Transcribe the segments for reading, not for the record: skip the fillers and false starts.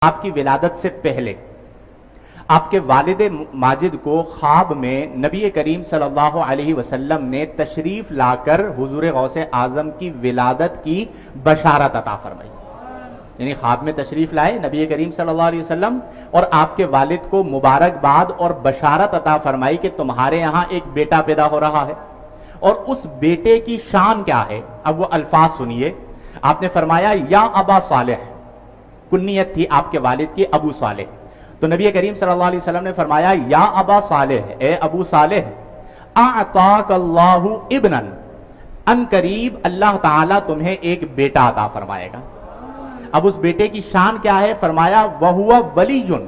آپ کی ولادت سے پہلے آپ کے والد ماجد کو خواب میں نبی کریم صلی اللہ علیہ وسلم نے تشریف لا کر حضور غوث اعظم کی ولادت کی بشارت عطا فرمائی. یعنی خواب میں تشریف لائے نبی کریم صلی اللہ علیہ وسلم اور آپ کے والد کو مبارکباد اور بشارت عطا فرمائی کہ تمہارے یہاں ایک بیٹا پیدا ہو رہا ہے. اور اس بیٹے کی شان کیا ہے؟ اب وہ الفاظ سنیے. آپ نے فرمایا یا ابا صالح، کنیت تھی آپ کے والد کی ابو صالح. تو نبی کریم صلی اللہ علیہ وسلم نے فرمایا یا ابا صالح، اے ابو صالح، اعطاک اللہ ابنا، ان قریب اللہ تعالیٰ تمہیں ایک بیٹا عطا فرمائے گا. اب اس بیٹے کی شان کیا ہے؟ فرمایا وَهُوَ وَلِيٌّ،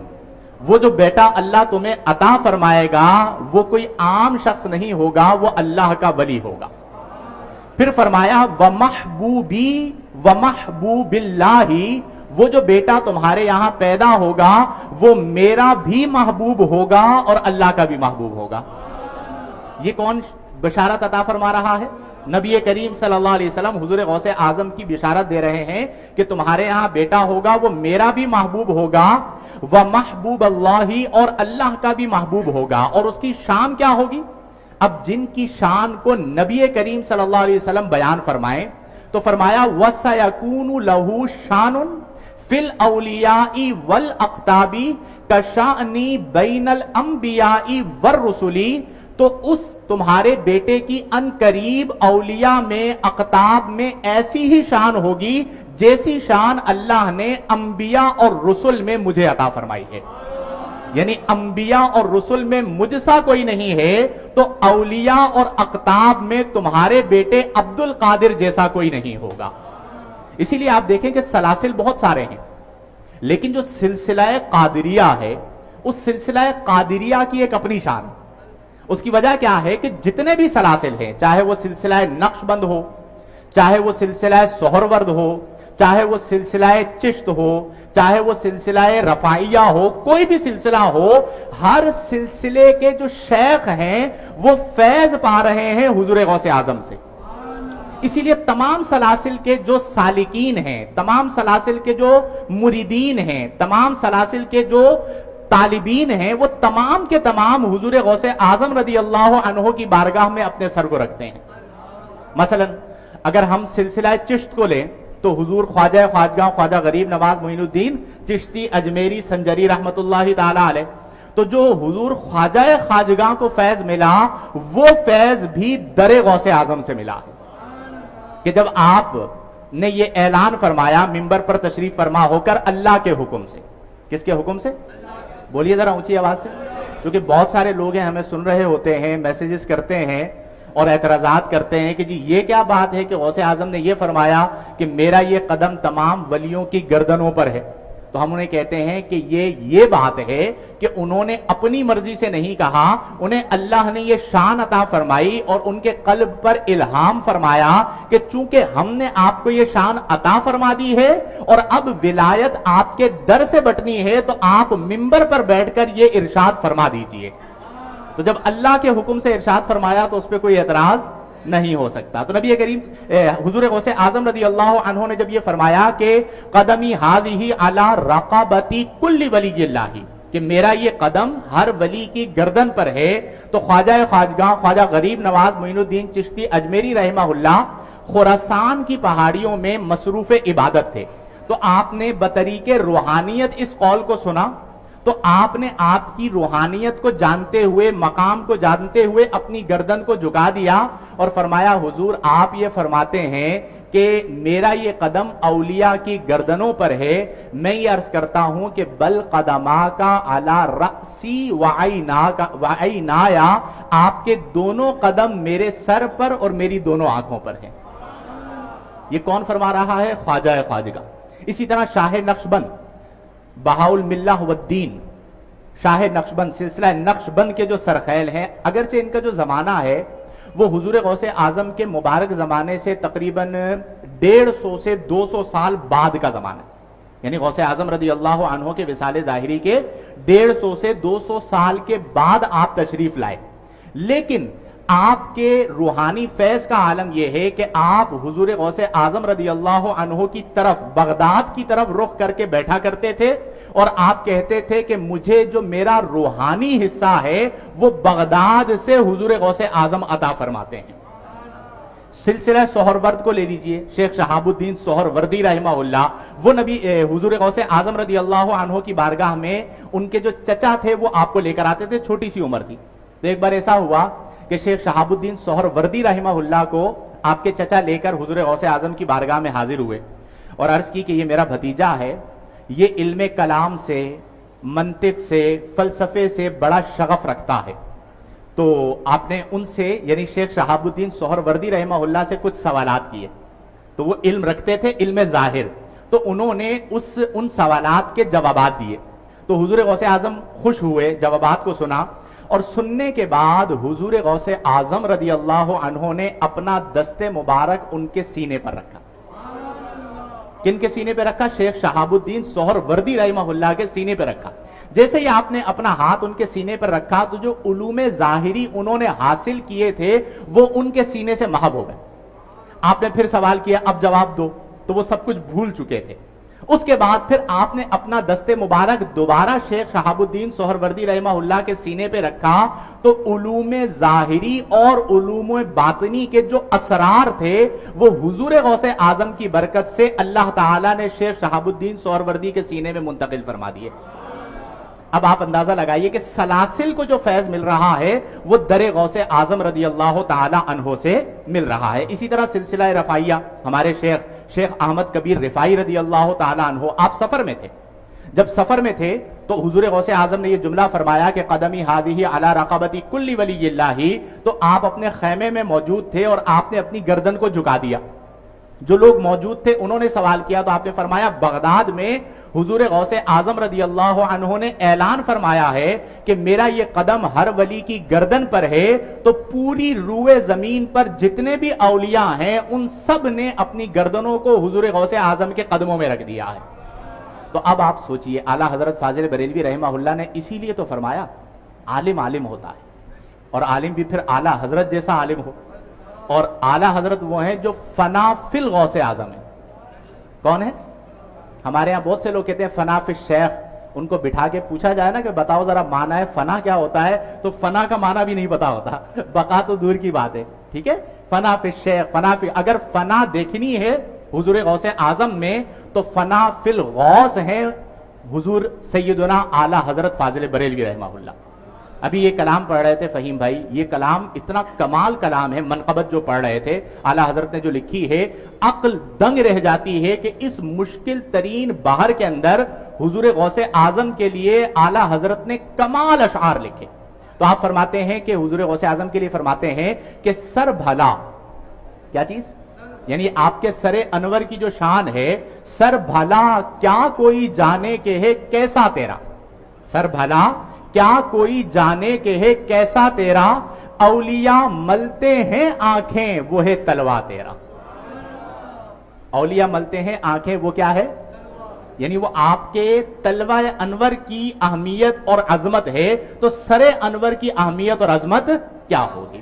وہ جو بیٹا اللہ تمہیں عطا فرمائے گا وہ کوئی عام شخص نہیں ہوگا، وہ اللہ کا ولی ہوگا. پھر فرمایا وَمَحْبُوبِي وَمَحْبُوبِ اللَّهِ، وہ جو بیٹا تمہارے یہاں پیدا ہوگا وہ میرا بھی محبوب ہوگا اور اللہ کا بھی محبوب ہوگا. یہ کون بشارت عطا فرما رہا ہے؟ نبی کریم صلی اللہ علیہ وسلم حضور غوث اعظم کی بشارت دے رہے ہیں کہ تمہارے یہاں بیٹا ہوگا وہ میرا بھی محبوب ہوگا، وَمَحْبُوبَ اللَّهِ، اور اللہ کا بھی محبوب ہوگا. اور اس کی شان کیا ہوگی؟ اب جن کی شان کو نبی کریم صلی اللہ علیہ وسلم بیان فرمائیں تو فرمایا وَسَيَكُونُ لَهُ شَانٌ فِي الْأَوْلِيَاءِ وَالْأَقْطَابِ كَشَأْنِ بَيْنَ الْأَنْبِيَاءِ وَالرُّسُلِ، تو اس تمہارے بیٹے کی ان قریب اولیاء میں اقطاب میں ایسی ہی شان ہوگی جیسی شان اللہ نے انبیاء اور رسل میں مجھے عطا فرمائی ہے. یعنی انبیاء اور رسل میں مجھ سا کوئی نہیں ہے تو اولیاء اور اقطاب میں تمہارے بیٹے عبد القادر جیسا کوئی نہیں ہوگا. اسی لیے آپ دیکھیں کہ سلاسل بہت سارے ہیں، لیکن جو سلسلہ قادریہ ہے اس سلسلہ قادریہ کی ایک اپنی شان. اس کی وجہ کیا ہے کہ جتنے بھی سلاسل ہیں، چاہے وہ سلسلہ نقش بند ہو، چاہے وہ سلسلہ سہرورد ہو، چاہے وہ سلسلہ چشت ہو، چاہے وہ سلسلہ رفاعیہ ہو، کوئی بھی سلسلہ ہو، ہر سلسلے کے جو شیخ ہیں وہ فیض پا رہے ہیں حضور غوث اعظم سے. اسی لیے تمام سلاسل کے جو سالکین ہیں، تمام سلاسل کے جو مریدین ہیں، تمام سلاسل کے جو طالبین ہیں، وہ تمام کے تمام حضور غوث اعظم رضی اللہ عنہ کی بارگاہ میں اپنے سر کو رکھتے ہیں. مثلا اگر ہم سلسلہ چشت کو لیں تو حضور خواجہ خواجگاں خواجہ غریب نواز معین الدین چشتی اجمیری سنجری رحمت اللہ تعالی علیہ، تو جو حضور خواجہ خواجگاں کو فیض ملا وہ فیض بھی در غوث اعظم سے ملا ہے. کہ جب آپ نے یہ اعلان فرمایا منبر پر تشریف فرما ہو کر اللہ کے حکم سے، کس کے حکم سے؟ بولیے ذرا اونچی آواز سے، کیونکہ بہت سارے لوگ ہیں ہمیں سن رہے ہوتے ہیں، میسیجز کرتے ہیں اور اعتراضات کرتے ہیں کہ جی یہ کیا بات ہے کہ غوث اعظم نے یہ فرمایا کہ میرا یہ قدم تمام ولیوں کی گردنوں پر ہے. تو ہم انہیں کہتے ہیں کہ یہ بات ہے کہ انہوں نے اپنی مرضی سے نہیں کہا، انہیں اللہ نے یہ شان عطا فرمائی اور ان کے قلب پر الہام فرمایا کہ چونکہ ہم نے آپ کو یہ شان عطا فرما دی ہے اور اب ولایت آپ کے در سے بٹنی ہے تو آپ منبر پر بیٹھ کر یہ ارشاد فرما دیجئے. تو جب اللہ کے حکم سے ارشاد فرمایا تو اس پہ کوئی اعتراض نہیں ہو سکتا. تو نبی کریم حضور غوث اعظم رضی اللہ عنہ نے جب یہ فرمایا کہ قدمی ہذہ علی رقبتی کل ولی اللہ، کہ میرا یہ قدم ہر ولی کی گردن پر ہے، تو خواجہ خواجگاں خواجہ غریب نواز معین الدین چشتی اجمیری رحمہ اللہ خراسان کی پہاڑیوں میں مصروف عبادت تھے. تو آپ نے بطریق روحانیت اس قول کو سنا تو آپ نے آپ کی روحانیت کو جانتے ہوئے، مقام کو جانتے ہوئے اپنی گردن کو جھکا دیا اور فرمایا حضور آپ یہ فرماتے ہیں کہ میرا یہ قدم اولیاء کی گردنوں پر ہے، میں یہ عرض کرتا ہوں کہ بل قدماک علی رأسی وعینایا، آپ کے دونوں قدم میرے سر پر اور میری دونوں آنکھوں پر ہیں. یہ کون فرما رہا ہے؟ خواجہ خواجگاں. اسی طرح شاہ نقشبند بہاء الملہ والدین، شاہ نقشبند، سلسلہ نقشبند کے جو سرخیل ہیں، اگرچہ ان کا جو زمانہ ہے وہ حضور غوث اعظم کے مبارک زمانے سے تقریباً 150 سے 200 سال بعد کا زمانہ ہے. یعنی غوث اعظم رضی اللہ عنہ کے وصال ظاہری کے 150 سے 200 سال کے بعد آپ تشریف لائے. لیکن آپ کے روحانی فیض کا عالم یہ ہے کہ آپ حضور غوث اعظم رضی اللہ عنہ کی طرف، بغداد کی طرف رخ کر کے بیٹھا کرتے تھے اور آپ کہتے تھے کہ مجھے جو میرا روحانی حصہ ہے وہ بغداد سے حضور غوث اعظم عطا فرماتے ہیں۔ سلسلہ سہرورد کو لے لیجئے، شیخ شہاب الدین سہروردی رحمہ اللہ، وہ نبی حضور غوث اعظم رضی اللہ عنہ کی بارگاہ میں ان کے جو چچا تھے وہ آپ کو لے کر آتے تھے، چھوٹی سی عمر تھی۔ تو ایک بار ایسا ہوا کہ شیخ شہاب الدین سہروردی رحمہ اللہ کو آپ کے چچا لے کر حضور غوث اعظم کی بارگاہ میں حاضر ہوئے اور عرض کی کہ یہ میرا بھتیجا ہے، یہ علم کلام سے، منطق سے، فلسفے سے بڑا شغف رکھتا ہے۔ تو آپ نے ان سے یعنی شیخ شہاب الدین سہروردی رحمہ اللہ سے کچھ سوالات کیے، تو وہ علم رکھتے تھے، علم ظاہر، تو انہوں نے ان سوالات کے جوابات دیے۔ تو حضور غوث اعظم خوش ہوئے، جوابات کو سنا، اور سننے کے بعد حضور غوث اعظم رضی اللہ عنہ نے اپنا دست مبارک ان کے سینے پر رکھا۔ کن کے سینے پہ رکھا؟ شیخ شہاب الدین سہروردی رحمہ اللہ کے سینے پہ رکھا۔ جیسے ہی آپ نے اپنا ہاتھ ان کے سینے پر رکھا تو جو علوم ظاہری انہوں نے حاصل کیے تھے وہ ان کے سینے سے محو ہو گئے۔ آپ نے پھر سوال کیا اب جواب دو، تو وہ سب کچھ بھول چکے تھے۔ اس کے بعد پھر آپ نے اپنا دست مبارک دوبارہ شیخ شہاب الدین سہروردی رحمہ اللہ کے سینے پہ رکھا تو علوم ظاہری اور علوم باطنی کے جو اسرار تھے وہ حضور غوث اعظم کی برکت سے اللہ تعالیٰ نے شیخ شہاب الدین سہروردی کے سینے میں منتقل فرما دیے۔ اب آپ اندازہ لگائیے کہ سلاسل کو جو فیض مل رہا ہے وہ در غوث اعظم رضی اللہ تعالی عنہ سے مل رہا ہے۔ اسی طرح سلسلہ رفاعیہ، ہمارے شیخ احمد کبیر رفاعی رضی اللہ تعالی عنہ، آپ سفر میں تھے۔ جب سفر میں تھے تو حضور غوث اعظم نے یہ جملہ فرمایا کہ قدمی ہادی علی رقبتی کل ولی اللہ، تو آپ اپنے خیمے میں موجود تھے اور آپ نے اپنی گردن کو جھکا دیا۔ جو لوگ موجود تھے انہوں نے سوال کیا تو آپ نے فرمایا بغداد میں حضور غوث اعظم رضی اللہ عنہ نے اعلان فرمایا ہے کہ میرا یہ قدم ہر ولی کی گردن پر ہے، تو پوری روئے زمین پر جتنے بھی اولیاء ہیں ان سب نے اپنی گردنوں کو حضور غوث اعظم کے قدموں میں رکھ دیا ہے۔ تو اب آپ سوچئے اعلیٰ حضرت فاضل بریلوی رحمہ اللہ نے اسی لیے تو فرمایا عالم عالم ہوتا ہے، اور عالم بھی پھر اعلیٰ حضرت جیسا عالم ہو، اور اعلیٰ حضرت وہ ہیں جو فنا فی الغوث اعظم ہیں۔ کون ہے؟ ہمارے ہاں بہت سے لوگ کہتے ہیں فنا فی الشیخ، ان کو بٹھا کے پوچھا جائے نا کہ بتاؤ ذرا معنی ہے فنا کیا ہوتا ہے، تو فنا کا معنی بھی نہیں پتا ہوتا، بقا تو دور کی بات ہے۔ ٹھیک ہے، فنا فی الشیخ، فنا فی، اگر فنا دیکھنی ہے حضور غوث اعظم میں تو فنا فی الغوث ہیں حضور سیدنا اعلیٰ حضرت فاضل بریلوی رحمہ اللہ۔ ابھی یہ کلام پڑھ رہے تھے فہیم بھائی، یہ کلام اتنا کمال کلام ہے، منقبت جو پڑھ رہے تھے اعلیٰ حضرت نے جو لکھی ہے، عقل دنگ رہ جاتی ہے کہ اس مشکل ترین بہر کے اندر حضور غوث اعظم کے لیے اعلیٰ حضرت نے کمال اشعار لکھے۔ تو آپ فرماتے ہیں کہ حضور غوث اعظم کے لیے فرماتے ہیں کہ سر بھلا، کیا چیز؟ یعنی آپ کے سر انور کی جو شان ہے، سر بھلا کیا کوئی جانے کے ہے کیسا تیرا، سر بھلا کیا کوئی جانے کے ہے کیسا تیرا، اولیاء ملتے ہیں آنکھیں وہ ہے تلوا تیرا۔ اولیاء ملتے ہیں آنکھیں وہ کیا ہے؟ یعنی وہ آپ کے تلوہ انور کی اہمیت اور عظمت ہے، تو سر انور کی اہمیت اور عظمت کیا ہوگی؟